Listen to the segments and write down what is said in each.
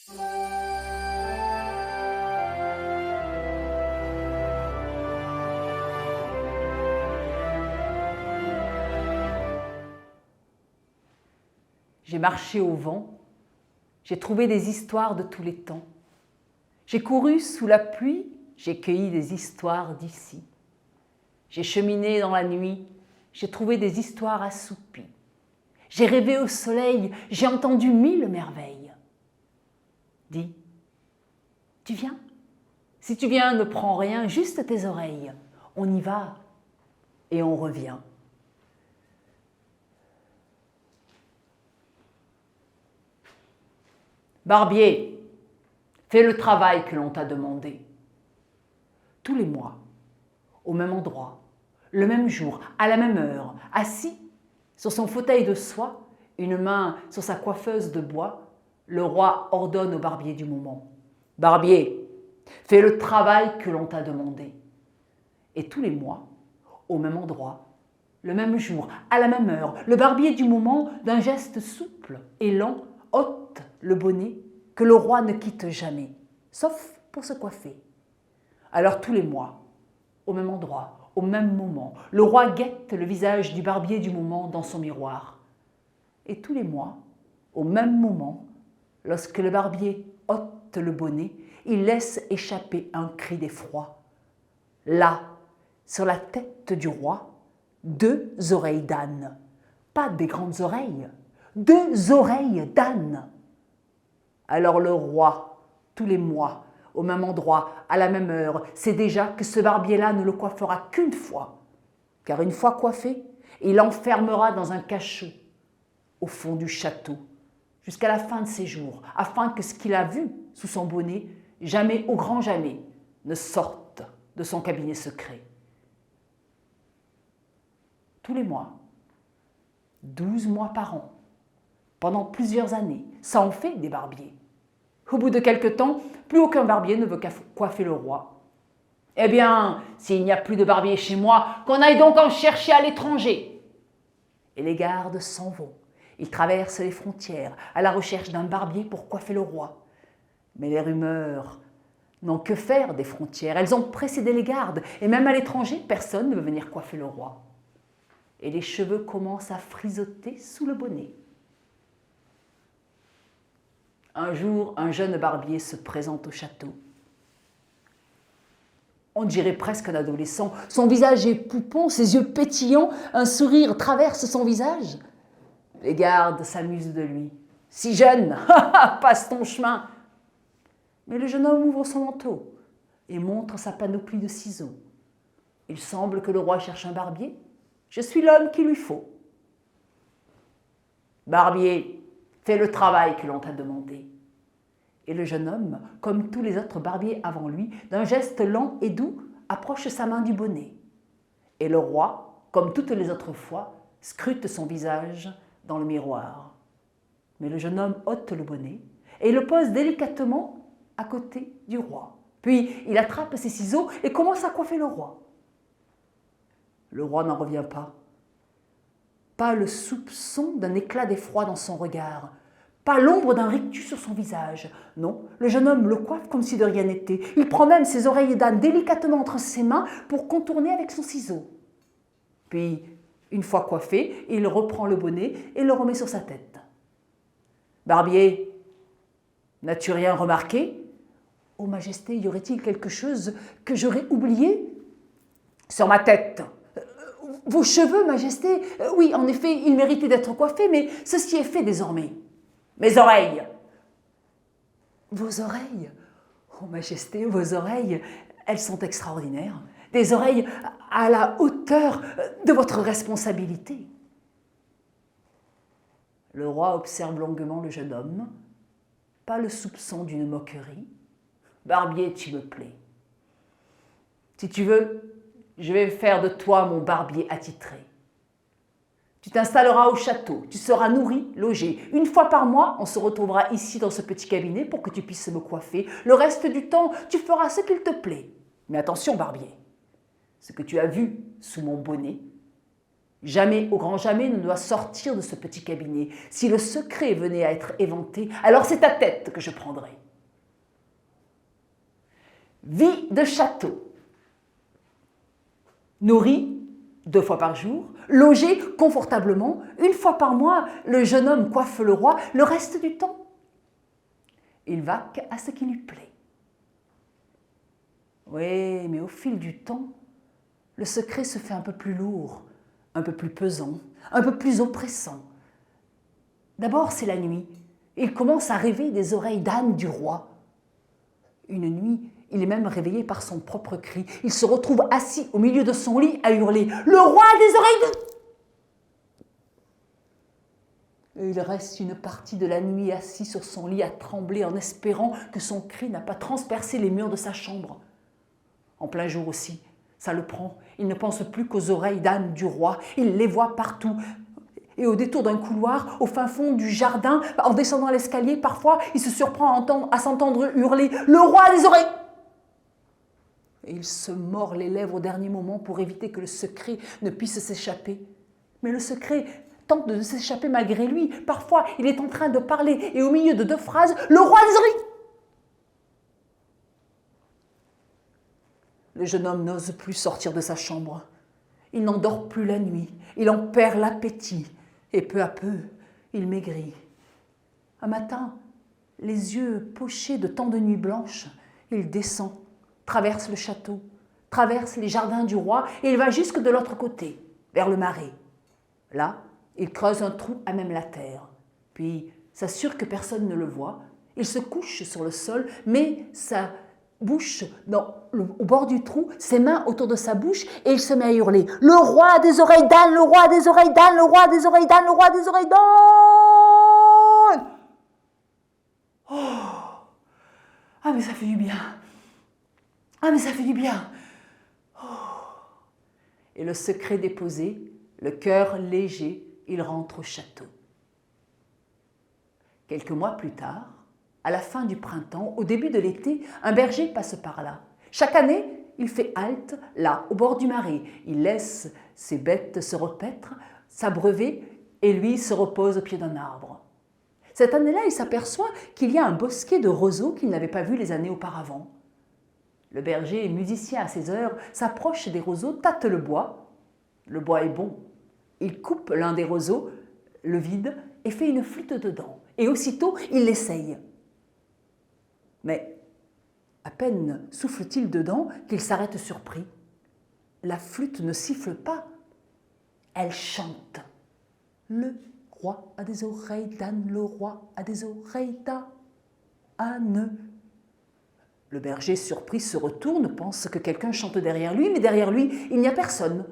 J'ai marché au vent, j'ai trouvé des histoires de tous les temps. J'ai couru sous la pluie, j'ai cueilli des histoires d'ici. J'ai cheminé dans la nuit, j'ai trouvé des histoires assoupies. J'ai rêvé au soleil, j'ai entendu 1000 merveilles. Dis, tu viens? Si tu viens, ne prends rien, juste tes oreilles. On y va et on revient. Barbier, fais le travail que l'on t'a demandé. Tous les mois, au même endroit, le même jour, à la même heure, assis sur son fauteuil de soie, une main sur sa coiffeuse de bois, le roi ordonne au barbier du moment. Barbier, fais le travail que l'on t'a demandé. Et tous les mois, au même endroit, le même jour, à la même heure, le barbier du moment, d'un geste souple et lent, ôte le bonnet que le roi ne quitte jamais, sauf pour se coiffer. Alors tous les mois, au même endroit, au même moment, le roi guette le visage du barbier du moment dans son miroir. Et tous les mois, au même moment, lorsque le barbier ôte le bonnet, il laisse échapper un cri d'effroi. Là, sur la tête du roi, 2 oreilles d'âne. Pas des grandes oreilles, 2 oreilles d'âne. Alors le roi, tous les mois, au même endroit, à la même heure, sait déjà que ce barbier-là ne le coiffera qu'une fois. Car une fois coiffé, il l'enfermera dans un cachot, au fond du château, jusqu'à la fin de ses jours, afin que ce qu'il a vu sous son bonnet, jamais au grand jamais, ne sorte de son cabinet secret. Tous les mois, 12 mois par an, pendant plusieurs années, ça en fait des barbiers. Au bout de quelque temps, plus aucun barbier ne veut coiffer le roi. Eh bien, s'il n'y a plus de barbier chez moi, qu'on aille donc en chercher à l'étranger. Et les gardes s'en vont. Ils traversent les frontières à la recherche d'un barbier pour coiffer le roi. Mais les rumeurs n'ont que faire des frontières. Elles ont précédé les gardes. Et même à l'étranger, personne ne veut venir coiffer le roi. Et les cheveux commencent à frisoter sous le bonnet. Un jour, un jeune barbier se présente au château. On dirait presque un adolescent. Son visage est poupon, ses yeux pétillants, un sourire traverse son visage. Les gardes s'amusent de lui. Si jeune, passe ton chemin. Mais le jeune homme ouvre son manteau et montre sa panoplie de ciseaux. Il semble que le roi cherche un barbier. Je suis l'homme qu'il lui faut. Barbier, fais le travail que l'on t'a demandé. Et le jeune homme, comme tous les autres barbiers avant lui, d'un geste lent et doux, approche sa main du bonnet. Et le roi, comme toutes les autres fois, scrute son visage dans le miroir. Mais le jeune homme ôte le bonnet et le pose délicatement à côté du roi. Puis il attrape ses ciseaux et commence à coiffer le roi. Le roi n'en revient pas. Pas le soupçon d'un éclat d'effroi dans son regard. Pas l'ombre d'un rictus sur son visage. Non, le jeune homme le coiffe comme si de rien n'était. Il prend même ses oreilles d'âne délicatement entre ses mains pour contourner avec son ciseau. Puis, une fois coiffé, il reprend le bonnet et le remet sur sa tête. Barbier, n'as-tu rien remarqué? Oh, Majesté, y aurait-il quelque chose que j'aurais oublié? Sur ma tête. Vos cheveux, Majesté, oui, en effet, ils méritaient d'être coiffés, mais ceci est fait désormais. Mes oreilles. Vos oreilles? Oh, Majesté, vos oreilles, elles sont extraordinaires. Des oreilles à la hauteur de votre responsabilité. Le roi observe longuement le jeune homme. Pas le soupçon d'une moquerie. Barbier, tu me plais. Si tu veux, je vais faire de toi mon barbier attitré. Tu t'installeras au château, tu seras nourri, logé. Une fois par mois, on se retrouvera ici dans ce petit cabinet pour que tu puisses me coiffer. Le reste du temps, tu feras ce qu'il te plaît. Mais attention, barbier, ce que tu as vu sous mon bonnet, Jamais, au grand jamais, ne doit sortir de ce petit cabinet. Si le secret venait à être éventé, alors c'est ta tête que je prendrai. Vie de château. Nourri 2 fois par jour, logé confortablement, 1 fois par mois, le jeune homme coiffe le roi, le reste du temps, il vaque à ce qui lui plaît. Oui, mais au fil du temps, le secret se fait un peu plus lourd, un peu plus pesant, un peu plus oppressant. D'abord, c'est la nuit. Il commence à rêver des oreilles d'âne du roi. Une nuit, il est même réveillé par son propre cri. Il se retrouve assis au milieu de son lit à hurler « Le roi a des oreilles de... » Et il reste une partie de la nuit assis sur son lit à trembler en espérant que son cri n'a pas transpercé les murs de sa chambre. En plein jour aussi, ça le prend. Il ne pense plus qu'aux oreilles d'âne du roi. Il les voit partout. Et au détour d'un couloir, au fin fond du jardin, en descendant l'escalier, parfois, il se surprend à s'entendre hurler « Le roi a des oreilles !» Et il se mord les lèvres au dernier moment pour éviter que le secret ne puisse s'échapper. Mais le secret tente de s'échapper malgré lui. Parfois, il est en train de parler et au milieu de 2 phrases, « Le roi a des oreilles !» Le jeune homme n'ose plus sortir de sa chambre. Il n'endort plus la nuit. Il en perd l'appétit. Et peu à peu, il maigrit. Un matin, les yeux pochés de tant de nuits blanches, il descend, traverse le château, traverse les jardins du roi et il va jusque de l'autre côté, vers le marais. Là, il creuse un trou à même la terre. Puis, s'assure que personne ne le voit. Il se couche sur le sol, mais sa bouche au bord du trou, ses mains autour de sa bouche, et il se met à hurler « Le roi a des oreilles d'âne, le roi a des oreilles d'âne, le roi a des oreilles d'âne, le roi a des oreilles d'âne !» Oh, ah mais ça fait du bien. Ah mais ça fait du bien. Oh. Et le secret déposé, le cœur léger, il rentre au château. Quelques mois plus tard, à la fin du printemps, au début de l'été, un berger passe par là. Chaque année, il fait halte là, au bord du marais. Il laisse ses bêtes se repaître, s'abreuver, et lui se repose au pied d'un arbre. Cette année-là, il s'aperçoit qu'il y a un bosquet de roseaux qu'il n'avait pas vu les années auparavant. Le berger, musicien à ses heures, s'approche des roseaux, tâte le bois. Le bois est bon. Il coupe l'un des roseaux, le vide, et fait une flûte dedans. Et aussitôt, il l'essaye. Mais à peine souffle-t-il dedans qu'il s'arrête surpris. La flûte ne siffle pas, elle chante. Le roi a des oreilles d'âne, le roi a des oreilles d'âne. Le berger, surpris, se retourne, pense que quelqu'un chante derrière lui, mais derrière lui, il n'y a personne.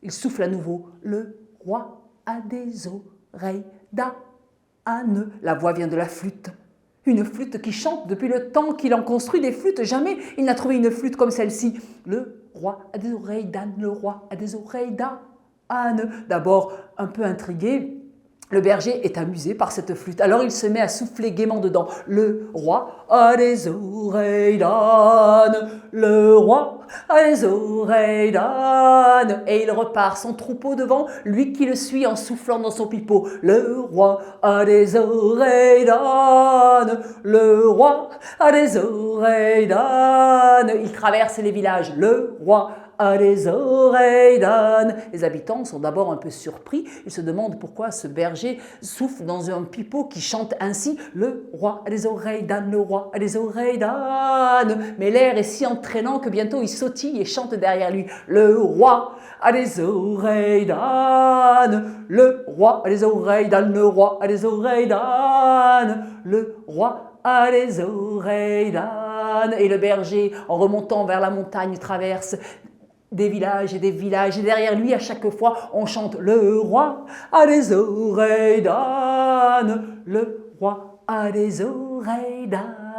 Il souffle à nouveau. Le roi a des oreilles d'âne. La voix vient de la flûte. Une flûte qui chante depuis le temps qu'il en construit des flûtes. Jamais il n'a trouvé une flûte comme celle-ci. Le roi a des oreilles d'âne, le roi a des oreilles d'âne. D'abord, un peu intrigué, le berger est amusé par cette flûte. Alors il se met à souffler gaiement dedans. Le roi a des oreilles d'âne, le roi a des oreilles d'âne. Et il repart, son troupeau devant, lui qui le suit en soufflant dans son pipeau. Le roi a des oreilles d'âne, le roi a des oreilles d'âne. Il traverse les villages. Le roi a des oreilles d'âne. Les habitants sont d'abord un peu surpris. Ils se demandent pourquoi ce berger souffle dans un pipeau qui chante ainsi. Le roi a des oreilles d'âne, le roi a des oreilles d'âne. Mais l'air est si entraînant que bientôt il sautille et chante derrière lui. Le roi a des oreilles d'âne, le roi a des oreilles d'âne, le roi a des oreilles d'âne, le roi a des oreilles d'âne. Et le berger, en remontant vers la montagne, traverse des villages, et derrière lui, à chaque fois, on chante « Le roi a des oreilles d'âne, le roi a des oreilles d'âne ».